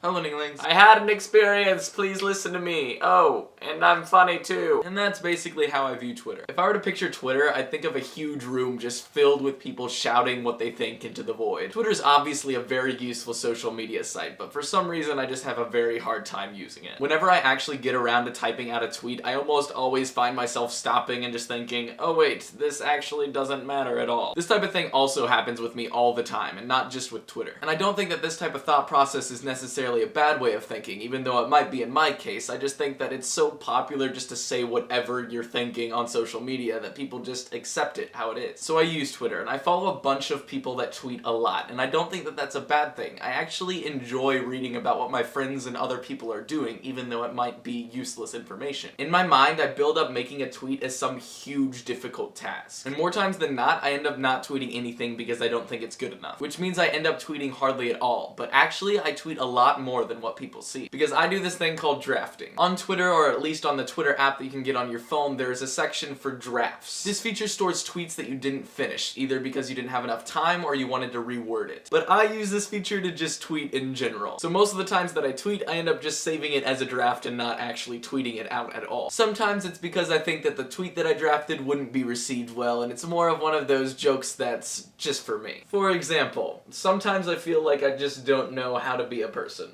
Hello, Ninglings. I had an experience, please listen to me. Oh, and I'm funny too. And that's basically how I view Twitter. If I were to picture Twitter, I'd think of a huge room just filled with people shouting what they think into the void. Twitter's obviously a very useful social media site, but for some reason I just have a very hard time using it. Whenever I actually get around to typing out a tweet, I almost always find myself stopping and just thinking, oh wait, this actually doesn't matter at all. This type of thing also happens with me all the time, and not just with Twitter. And I don't think that this type of thought process is necessarily a bad way of thinking, even though it might be in my case. I just think that it's so popular just to say whatever you're thinking on social media that people just accept it how it is. So I use Twitter, and I follow a bunch of people that tweet a lot, and I don't think that that's a bad thing. I actually enjoy reading about what my friends and other people are doing, even though it might be useless information. In my mind, I build up making a tweet as some huge difficult task. And more times than not, I end up not tweeting anything because I don't think it's good enough. Which means I end up tweeting hardly at all, but actually I tweet a lot more than what people see. Because I do this thing called drafting. On Twitter, or at least on the Twitter app that you can get on your phone, there is a section for drafts. This feature stores tweets that you didn't finish, either because you didn't have enough time or you wanted to reword it. But I use this feature to just tweet in general. So most of the times that I tweet, I end up just saving it as a draft and not actually tweeting it out at all. Sometimes it's because I think that the tweet that I drafted wouldn't be received well, and it's more of one of those jokes that's just for me. For example, sometimes I feel like I just don't know how to be a person.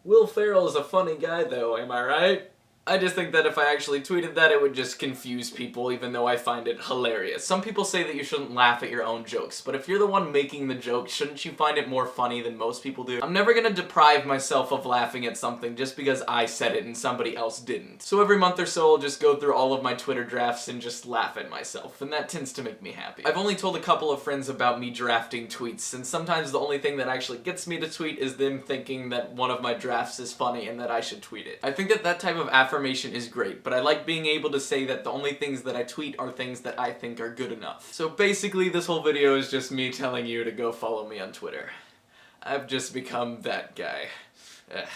Will Ferrell is a funny guy though, am I right? I just think that if I actually tweeted that, it would just confuse people, even though I find it hilarious. Some people say that you shouldn't laugh at your own jokes, but if you're the one making the joke, shouldn't you find it more funny than most people do? I'm never gonna deprive myself of laughing at something just because I said it and somebody else didn't. So every month or so, I'll just go through all of my Twitter drafts and just laugh at myself, and that tends to make me happy. I've only told a couple of friends about me drafting tweets, and sometimes the only thing that actually gets me to tweet is them thinking that one of my drafts is funny and that I should tweet it. I think that that type of affirmation is great, but I like being able to say that the only things that I tweet are things that I think are good enough. So basically this whole video is just me telling you to go follow me on Twitter. I've just become that guy. Ugh.